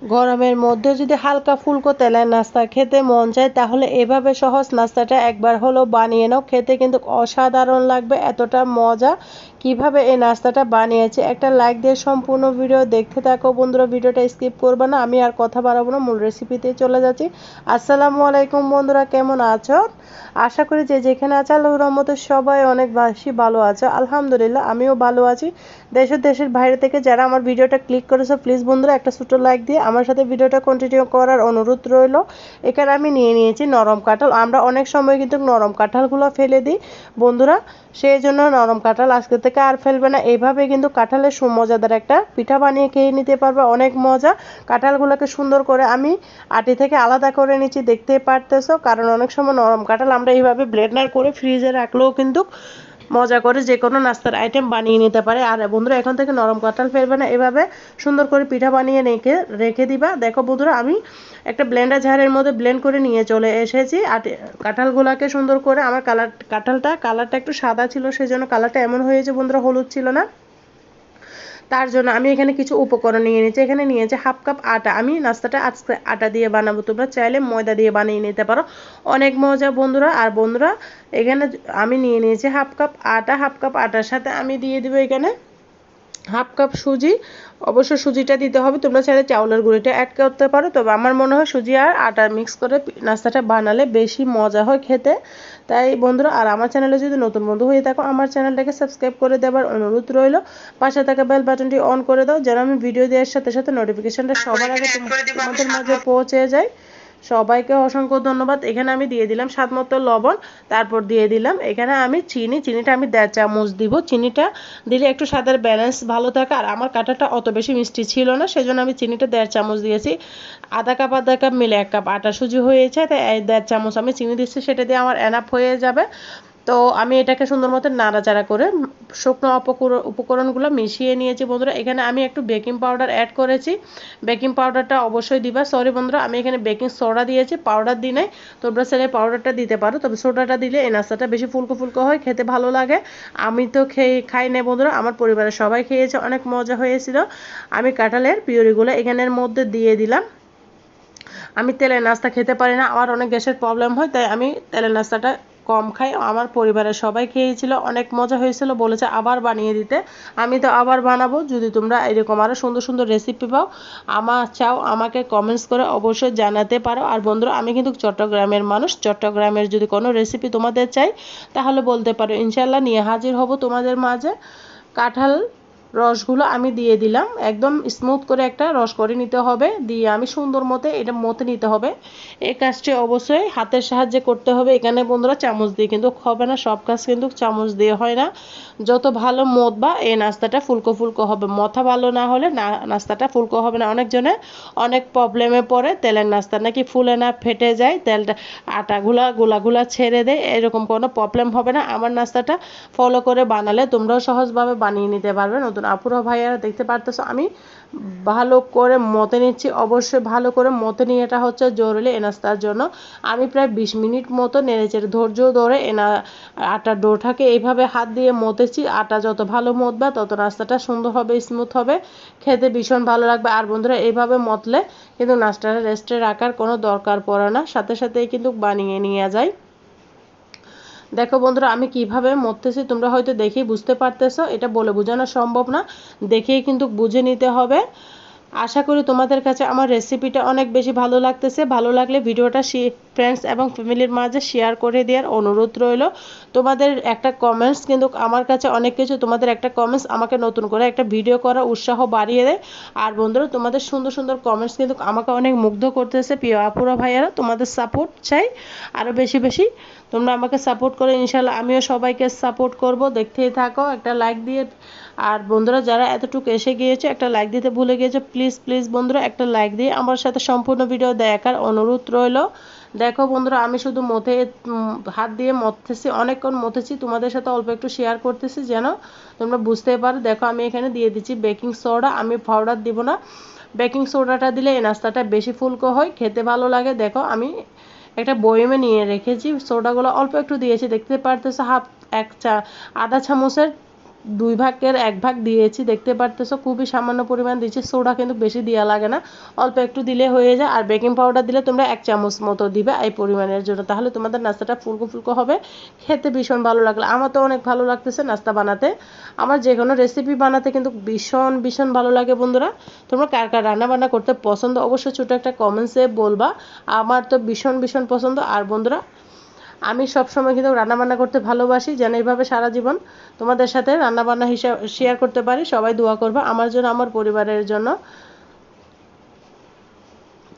গরমের মধ্যে যদি হালকা ফুলকো তেলের নাস্তা খেতে মন চায় তাহলে এভাবে সহজ নাস্তাটা একবার হলেও বানিয়ে নাও। খেতে কিন্তু অসাধারণ লাগবে, এতটা মজা। কিভাবে এই নাস্তাটা বানিয়েছি একটা লাইক দিয়ে সম্পূর্ণ ভিডিও দেখতে থাকো বন্ধুরা, ভিডিওটা স্কিপ করবে না। আমি আর কথা বাড়াবো না, মূল রেসিপিতে চলে যাচ্ছি। আসসালামু আলাইকুম বন্ধুরা, কেমন আছো? আশা করি যে যেখানে আছে আল্লাহর রহমতে সবাই অনেক বেশি ভালো আছে। আলহামদুলিল্লাহ আমিও ভালো আছি। দেশের বাইরে থেকে যারা আমার ভিডিওটা ক্লিক করেছো প্লিজ বন্ধুরা একটা ছোট লাইক দিয়ে আমার সাথে ভিডিওটা কন্টিনিউ করার অনুরোধ রইল। এখানে আমি নিয়ে নিয়েছি নরম কাঁঠাল। আমরা অনেক সময় কিন্তু নরম কাঁঠালগুলো ফেলে দিই বন্ধুরা, সেই জন্য নরম কাঁঠাল আজকে থেকে আর ফেলবে না। এইভাবে কিন্তু কাঁঠালের সুমজাদার একটা পিঠা বানিয়ে খেয়ে নিতে পারবে, অনেক মজা। কাঁঠালগুলোকে সুন্দর করে আমি আটি থেকে আলাদা করে নিচ্ছি, দেখতে পারতেছো, কারণ অনেক সময় নরম কাঁঠাল আমরা এইভাবে ব্লেন্ডার করে ফ্রিজে রাখলেও কিন্তু মজা করে যে কোনো নাস্তার আইটেম বানিয়ে নিতে পারে। আর বন্ধুরা এখন থেকে নরম কাঁঠাল ফেলবে না, এভাবে সুন্দর করে পিঠা বানিয়ে রেখে দিবা। দেখো বন্ধুরা আমি একটা ব্লেন্ডার জারের মধ্যে ব্লেন্ড করে নিয়ে চলে এসেছি। কাঁঠালগুলোকে সুন্দর করে আমার কালারটা একটু সাদা ছিল, সেই জন্য কালারটা এমন হয়েছে বন্ধুরা, হলুদ ছিল না। তার জন্য আমি এখানে কিছু উপকরণ নিয়ে নিয়েছি। এখানে নিয়েছি হাফ কাপ আটা। আমি নাস্তাটা আজকে আটা দিয়ে বানাবো, তোমরা চাইলে ময়দা দিয়ে বানিয়ে নিতে পারো, অনেক মজা বন্ধুরা। আর বন্ধুরা এখানে আমি নিয়ে নিয়েছি হাফ কাপ আটা। হাফ কাপ আটার সাথে আমি দিয়ে দিব এখানে হাফ কাপ সুজি। অবশ্য সুজিটা দিতে হবে, তোমরা চাইলে চাউলের গুঁড়িটা অ্যাড করতে পারো, তবে আমার মনে হয় সুজি আর আটা মিক্স করে নাস্তাটা বানালে বেশি মজা হয় খেতে। তাই বন্ধুরা, আর আমার চ্যানেলে যদি নতুন বন্ধু হয়ে থাকো আমার চ্যানেলটাকে সাবস্ক্রাইব করে দেওয়ার অনুরোধ রইল। পাশে থাকা বেল বাটনটি অন করে দাও যেন আমি ভিডিও দেওয়ার সাথে সাথে নোটিফিকেশনটা সবার আগে তোমাদের মাঝে পৌঁছে যায়। সবাইকে অসংখ্য ধন্যবাদ। এখানে আমি দিয়ে দিলাম স্বাদ মতো লবণ, তারপর দিয়ে দিলাম এখানে আমি চিনিটা আমি 1.5 চামচ দিব। চিনিটা দিলে একটু স্বাদের ব্যালেন্স ভালো থাকে, আর আমার কাঁঠালটা অত বেশি মিষ্টি ছিল না, সেজন্য আমি চিনিটা 1.5 চামচ দিয়েছি। আধা কাপ মিলে 1 কাপ আটা সুজি হয়েছে, তাই 1.5 চামচ আমি চিনি দিচ্ছি, সেটা দিয়ে আমার এনাফ হয়ে যাবে। তো আমি এটাকে সুন্দর মতো নাড়াচাড়া করে শুকনো উপকরণগুলো মিশিয়ে নিয়েছি বন্ধুরা। এখানে আমি একটু বেকিং পাউডার অ্যাড করেছি, বেকিং পাউডারটা অবশ্যই দিবা। সরি বন্ধুরা, আমি এখানে বেকিং সোডা দিয়েছি, পাউডার দিই নাই। তোমরা চাইলে পাউডারটা দিতে পারো, তবে সোডাটা দিলে এই নাস্তাটা বেশি ফুলকো ফুলকো হয়, খেতে ভালো লাগে। আমি তো খাই নাই বন্ধুরা, আমার পরিবারের সবাই খেয়েছে, অনেক মজা হয়েছিল। আমি কাঁঠালের পিউরিগুলো এখানের মধ্যে দিয়ে দিলাম। আমি তেলের নাস্তা খেতে পারি না, আমার অনেক গ্যাসের প্রবলেম হয়, তাই আমি তেলের নাস্তাটা কম খাই। আমার পরিবারের সবাই খেয়েছিল, অনেক মজা হয়েছিল, বলেছে আবার বানিয়ে দিতে। আমি তো আবার বানাবো। যদি তোমরা এরকম আরও সুন্দর সুন্দর রেসিপি পাও আমাকে কমেন্টস করে অবশ্যই জানাতে পারো। আর বন্ধুরা আমি কিন্তু চট্টগ্রামের মানুষ, চট্টগ্রামের যদি কোনো রেসিপি তোমাদের চাই তাহলে বলতে পারো, ইনশাল্লাহ নিয়ে হাজির হব তোমাদের মাঝে। কাঁঠাল রসগুলো আমি দিয়ে দিলাম, একদম স্মুথ করে একটা রস করে নিতে হবে, দিয়ে আমি সুন্দর মতো এটা মতে নিতে হবে। এই কাজটি অবশ্যই হাতের সাহায্যে করতে হবে। এখানে বন্ধুরা চামচ দিয়ে কিন্তু হবে না, সব কাজ কিন্তু চামচ দিয়ে হয় না। যত ভালো মতবা এই নাস্তাটা ফুলকো ফুলকো হবে, মথা ভালো না হলে নাস্তাটা ফুলকো হবে না। অনেকজনে অনেক প্রবলেমে পড়ে, তেলের নাস্তা নাকি ফুলে না, ফেটে যায়, তেলটা গোলাগুলা ছেড়ে দেয়, এরকম কোনো প্রবলেম হবে না। আমার নাস্তাটা ফলো করে বানালে তোমরাও সহজভাবে বানিয়ে নিতে পারবে। নতুন আপুরা ভাইয়ারা দেখতে পারতেছো আমি ভালো করে মতে নিচ্ছি, অবশ্যই ভালো করে মতে নিয়ে, এটা হচ্ছে জরুরি এই নাস্তার জন্য। আমি প্রায় 20 মিনিট মতো নেড়েচেড়ে ধৈর্য ধরে আটার ডোটাকে এইভাবে হাত দিয়ে মতেছি। আটা যত ভালো মতবা তত নাস্তাটা সুন্দর হবে, স্মুথ হবে, খেতে ভীষণ ভালো লাগবে। আর বন্ধুরা এইভাবে মতলে কিন্তু নাস্তাটা রেস্টে রাখার কোনো দরকার পড়ে না, সাথে সাথেই কিন্তু বানিয়ে নিয়ে যায়। দেখো বন্ধুরা আমি কিভাবে মরতেছি, তোমরা হয়তো দেখেই বুঝতে পারতেছো, এটা বলে বোঝানো সম্ভব না, দেখেই কিন্তু বুঝে নিতে হবে। আশা করি তোমাদের কাছে আমার রেসিপিটা অনেক বেশি ভালো লাগতেছে। ভালো লাগলে ভিডিওটা ফ্রেন্ডস এবং ফ্যামিলির মাঝে শেয়ার করে দেওয়ার অনুরোধ রইল। তোমাদের একটা কমেন্টস কিন্তু আমার কাছে অনেক কিছু, তোমাদের একটা কমেন্টস আমাকে নতুন করে একটা ভিডিও করার উৎসাহ বাড়িয়ে দেয়। আর বন্ধুরা তোমাদের সুন্দর সুন্দর কমেন্টস কিন্তু আমাকে অনেক মুগ্ধ করতেছে। প্রিয় আপুরা ভাইয়ারা তোমাদের সাপোর্ট চাই আরও বেশি বেশি, তোমরা আমাকে সাপোর্ট করে ইনশাল্লাহ আমিও সবাইকে সাপোর্ট করব। দেখতেই থাকো একটা লাইক দিয়ে। আর বন্ধুরা যারা এতটুকু এসে গিয়েছে একটা লাইক দিতে ভুলে গিয়েছে, প্লিজ প্লিজ বন্ধুরা একটা লাইক দিয়ে আমার সাথে সম্পূর্ণ ভিডিও দেখার অনুরোধ রইল। দেখো বন্ধুরা আমি শুধু হাত দিয়ে মথেছি, অনেকক্ষণ মথেছি, তোমাদের সাথে অল্প একটু শেয়ার করতেছি যেন তোমরা বুঝতে পারো। দেখো আমি এখানে দিয়ে দিচ্ছি বেকিং সোডা, আমি পাউডার দিব না। বেকিং সোডাটা দিলে এই নাস্তাটা বেশি ফুলকো হয়, খেতে ভালো লাগে। দেখো আমি একটা বয়মে নিয়ে রেখেছি, সোডাগুলো অল্প একটু দিয়েছি, দেখতে পারতেছো আধা চামচের 2 ভাগের 1 ভাগ দিয়েছি, দেখতে পারতেছো খুবই সামান্য পরিমাণ দিয়েছি। সোডা কিন্তু বেশি দেওয়া লাগে না, অল্প একটু দিলে হয়ে যায়। আর বেকিং পাউডার দিলে তোমরা 1 চামচ মতো দিবে এই পরিমাণের জন্য, তাহলে তোমাদের নাস্তাটা ফুলকো ফুলকো হবে, খেতে ভীষণ ভালো লাগলো। আমার তো অনেক ভালো লাগতেছে নাস্তা বানাতে। আমার যে কোনো রেসিপি বানাতে কিন্তু ভীষণ ভীষণ ভালো লাগে বন্ধুরা। তোমরা কার কার রান্না বান্না করতে পছন্দ অবশ্যই ছোটো একটা কমেন্টসে বলবা। আমার তো ভীষণ ভীষণ পছন্দ। আর বন্ধুরা, আমি সবসময় কিন্তু রান্নাবান্না করতে ভালোবাসি, যেন এইভাবে সারা জীবন তোমাদের সাথে রান্নাবান্না হিসাব শেয়ার করতে পারি। সবাই দোয়া করবে আমার জন্য, আমার পরিবারের জন্য।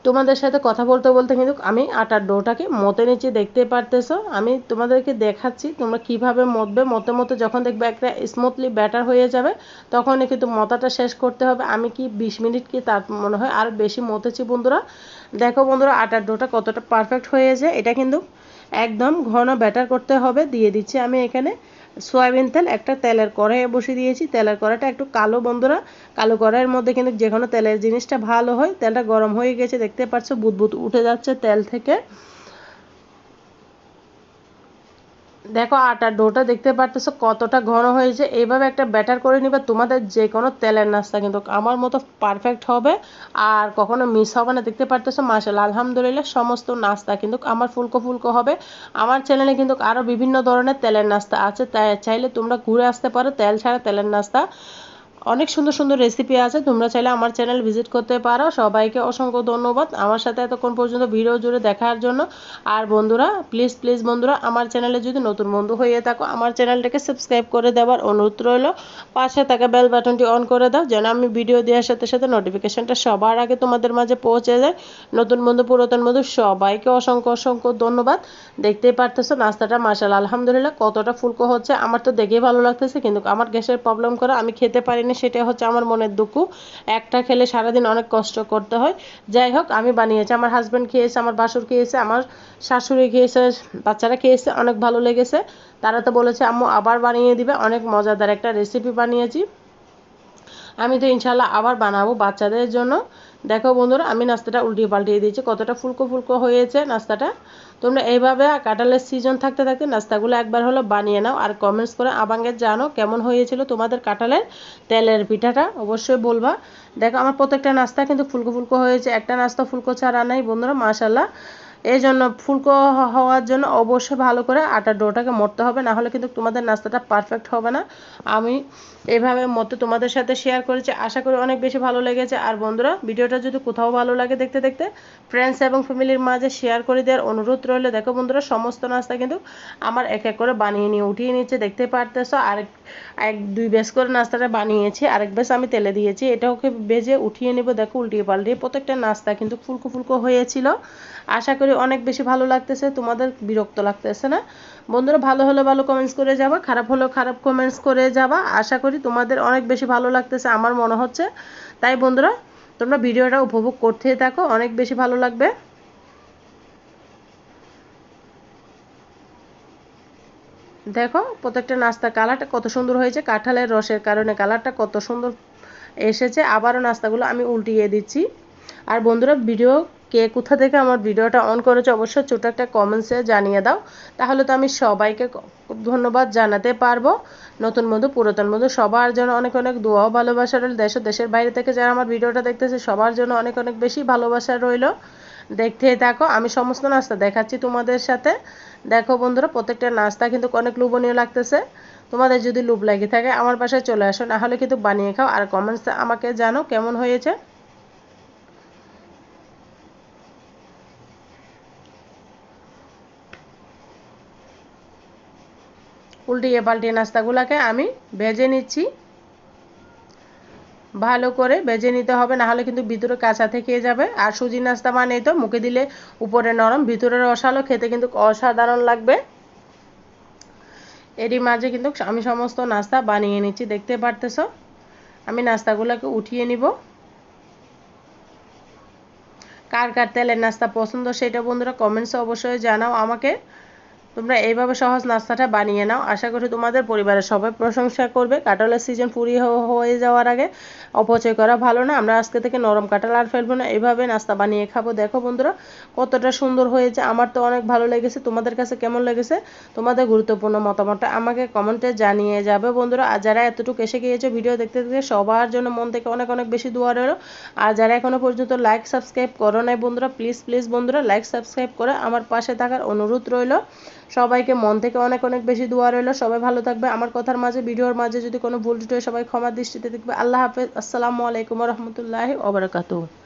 তোমাদের সাথে কথা বলতে বলতে কিন্তু আমি আটার ডোটাকে মতে নিচ্ছি, দেখতে পারতেছো। আমি তোমাদেরকে দেখাচ্ছি তোমরা কিভাবে মতবে। মতে মতে যখন দেখবে একটা স্মুথলি ব্যাটার হয়ে যাবে, তখনই কিন্তু মতাটা শেষ করতে হবে। আমি কি 20 মিনিট কি তার মনে হয় আর বেশি মতেছি বন্ধুরা। দেখো বন্ধুরা, আটার ডোটা কতটা পারফেক্ট হয়েছে। এটা কিন্তু একদম ঘন ব্যাটার করতে হবে। দিয়ে দিচ্ছি আমি এখানে সয়াবিন তেল। একটা তেলের কড়াইয়ে বসিয়ে দিয়েছি। তেলের কড়াইটা একটু কালো বন্ধুরা, কালো কড়াইয়ের মধ্যে কিন্তু যে কোনো তেলের জিনিসটা ভালো হয়। তেলটা গরম হয়ে গেছে, দেখতে পাচ্ছ বুদবুদ উঠে যাচ্ছে তেল থেকে। দেখো আটার ডোটা দেখতে পারতেছো কতটা ঘন হয়েছে। এইভাবে একটা ব্যাটার করে নিবে। তোমাদের যে কোনো তেলের নাস্তা কিন্তু আমার মতো পারফেক্ট হবে আর কখনো মিস হবে না। দেখতে পারতেছো মাশাআল্লাহ, আলহামদুলিল্লাহ সমস্ত নাস্তা কিন্তু আমার ফুলকো ফুলকো হবে। আমার চ্যানেলে কিন্তু আরও বিভিন্ন ধরনের তেলের নাস্তা আছে, তাই চাইলে তোমরা ঘুরে আসতে পারো। তেল ছাড়া তেলের নাস্তা অনেক সুন্দর সুন্দর রেসিপি আছে, তোমরা চাইলে আমার চ্যানেল ভিজিট করতে পারো। সবাইকে অসংখ্য ধন্যবাদ আমার সাথে এতক্ষণ পর্যন্ত ভিডিও জুড়ে দেখার জন্য। আর বন্ধুরা, প্লিজ প্লিজ বন্ধুরা, আমার চ্যানেলে যদি নতুন বন্ধু হয়ে থাকো, আমার চ্যানেলটাকে সাবস্ক্রাইব করে দেওয়ার অনুরোধ রইল। পাশে থাকা বেল বাটনটি অন করে দাও, যেন আমি ভিডিও দেওয়ার সাথে সাথে নোটিফিকেশনটা সবার আগে তোমাদের মাঝে পৌঁছে যায়। নতুন বন্ধু পুরাতন বন্ধু সবাইকে অসংখ্য অসংখ্য ধন্যবাদ। দেখতেই পারতেছো নাস্তাটা মাশাআল্লাহ আলহামদুলিল্লাহ কতটা ফুলকো হচ্ছে। আমার তো দেখেই ভালো লাগতেছে, কিন্তু আমার গ্যাসের প্রবলেম করে আমি খেতে পারিনি, সেটা হচ্ছে আমার মনের দুঃখ। একটা খেলে সারাদিন অনেক কষ্ট করতে হয়। যাই হোক, আমি বানিয়েছি, আমার হাজব্যান্ড খেয়েছে, আমার বাসুর খেয়েছে, আমার শাশুড়ি খেয়েছে, বাচ্চারা খেয়েছে, অনেক ভালো লেগেছে। তারা তো বলেছে আম্মু আবার বানিয়ে দিবে। অনেক মজাদার একটা রেসিপি বানিয়েছি। আমি তো ইনশাল্লাহ আবার বানাবো বাচ্চাদের জন্য। দেখো বন্ধুরা, আমি নাস্তাটা উল্টিয়ে পাল্টিয়ে দিয়েছি, কতটা ফুলকো ফুলকো হয়েছে নাস্তাটা। তোমরা এইভাবে কাঁঠালের সিজন থাকতে থাকতে নাস্তাগুলো একবার হলো বানিয়ে নাও। আর কমেন্টস করে আমাকে জানো কেমন হয়েছিল তোমাদের কাঁঠালের তেলের পিঠাটা, অবশ্যই বলবা। দেখো আমার প্রত্যেকটা নাস্তা কিন্তু ফুলকো ফুলকো হয়েছে, একটা নাস্তা ফুলকো ছাড়া নাই বন্ধুরা মাশাল্লাহ। এই জন্য ফুলকো হওয়ার জন্য অবশ্যই ভালো করে আটার ডোটাকে মরতে হবে, না হলে কিন্তু তোমাদের নাস্তাটা পারফেক্ট হবে না। আমি এইভাবে মতো তোমাদের সাথে শেয়ার করেছি, আশা করি অনেক বেশি ভালো লেগেছে। আর বন্ধুরা, ভিডিওটা যদি কোথাও ভালো লাগে দেখতে দেখতে ফ্রেন্ডস এবং ফ্যামিলির মাঝে শেয়ার করে দেওয়ার অনুরোধ রইল। দেখো বন্ধুরা, সমস্ত নাস্তা কিন্তু আমার এক এক করে বানিয়ে নিয়ে উঠিয়ে নিচ্ছে, দেখতে পারতেছো। আর এক দুই ব্যাচ করে নাস্তাটা বানিয়েছি, আরেক ব্যাচ আমি তেলে দিয়েছি, এটাকে ভেজে উঠিয়ে নেব। দেখো উল্টিয়ে পাল্টিয়ে প্রত্যেকটা নাস্তা কিন্তু ফুলকো ফুলকো হয়েছিল। আশা করি অনেক বেশি ভালো লাগতেছে, তোমাদের বিরক্ত লাগতেছে না বন্ধুরা। ভালো হলে ভালো কমেন্টস করে যাবা, খারাপ হলেও খারাপ কমেন্টস করে যাবা। আশা করি তোমাদের অনেক বেশি ভালো লাগতেছে আমার মনে হচ্ছে। তাই বন্ধুরা, তোমরা ভিডিওটা উপভোগ করতেই থাকো, অনেক বেশি ভালো লাগবে। দেখো প্রত্যেকটা নাস্তা কালারটা কত সুন্দর হয়েছে, কাঁঠালের রসের কারণে কালারটা কত সুন্দর এসেছে। আবারও নাস্তাগুলো আমি উল্টিয়ে দিচ্ছি। আর বন্ধুরা, ভিডিও কে কোথা থেকে আমার ভিডিওটা অন করেছে অবশ্যই ছোট একটা কমেন্টসে জানিয়ে দাও, তাহলে তো আমি সবাইকে ধন্যবাদ জানাতে পারবো। নতুন বন্ধু পুরাতন বন্ধু সবার জন্য অনেক অনেক দোয়া ও ভালোবাসা রইল। দেশ ও দেশের বাইরে থেকে যারা আমার ভিডিওটা দেখতেছে সবার জন্য অনেক অনেক বেশি ভালোবাসা রইল। দেখতেই থাকো, আমি সমস্ত নাস্তা দেখাচ্ছি তোমাদের সাথে। দেখো বন্ধুরা, প্রত্যেকটা নাস্তা কিন্তু অনেক লোভনীয় লাগতেছে। তোমাদের যদি লোভ লাগে থাকে আমার বাসায় চলে আসো, না হলে কিন্তু বানিয়ে খাও। আর কমেন্টস আমাকে জানো কেমন হয়েছে। উল্টিয়ে পাল্টিয়ে নাস্তাগুলোকে আমি ভেজে নিচ্ছি, ভালো করে ভেজে নিতে হবে, না হলে কিন্তু ভিতরে কাঁচা থেকে যাবে। আর সুজি নাস্তা মানে তো মুখে দিলে উপরে নরম ভিতরে রসালো, খেতে কিন্তু অসাধারণ লাগবে। এরই মাঝে কিন্তু আমি সমস্ত নাস্তা বানিয়ে নিচ্ছি, দেখতে পারতেছো। আমি নাস্তাগুলোকে উঠিয়ে নিব। কার কার তেলের নাস্তা পছন্দ সেটা বন্ধুরা কমেন্টসে অবশ্যই জানাও আমাকে। তোমরা এইভাবে সহজ নাস্তাটা বানিয়ে নাও, আশা করি তোমাদের পরিবারের সবাই প্রশংসা করবে। কাঁঠালের সিজন ফুরিয়ে হয়ে যাওয়ার আগে অপচয় করা ভালো না। আমরা আজকে থেকে নরম কাঁঠাল আর ফেলবো না, এইভাবে নাস্তা বানিয়ে খাবো। দেখো বন্ধুরা কতটা সুন্দর হয়েছে, আমার তো অনেক ভালো লেগেছে। তোমাদের কাছে কেমন লেগেছে তোমাদের গুরুত্বপূর্ণ মতামতটা আমাকে কমেন্টে জানিয়ে যাবে বন্ধুরা। আর যারা এতটুকু এসে গিয়েছো ভিডিও দেখতে দেখতে সবার জন্য মন থেকে অনেক অনেক বেশি দোয়া রইলো। আর যারা এখনো পর্যন্ত লাইক সাবস্ক্রাইব করো নাই বন্ধুরা, প্লিজ প্লিজ বন্ধুরা লাইক সাবস্ক্রাইব করে আমার পাশে থাকার অনুরোধ রইলো। সবাইকে মন থেকে অনেক অনেক বেশি দোয়া রইলো। সবাই ভালো থাকবে। আমার কথার মাঝে ভিডিওর মাঝে যদি কোনো ভুল টুটি হয় সবাই ক্ষমা দৃষ্টিতে দেখবে। আল্লাহ হাফেজ। আসসালামু আলাইকুম রহমতুল্লাহি ওয়া বারাকাতুহু।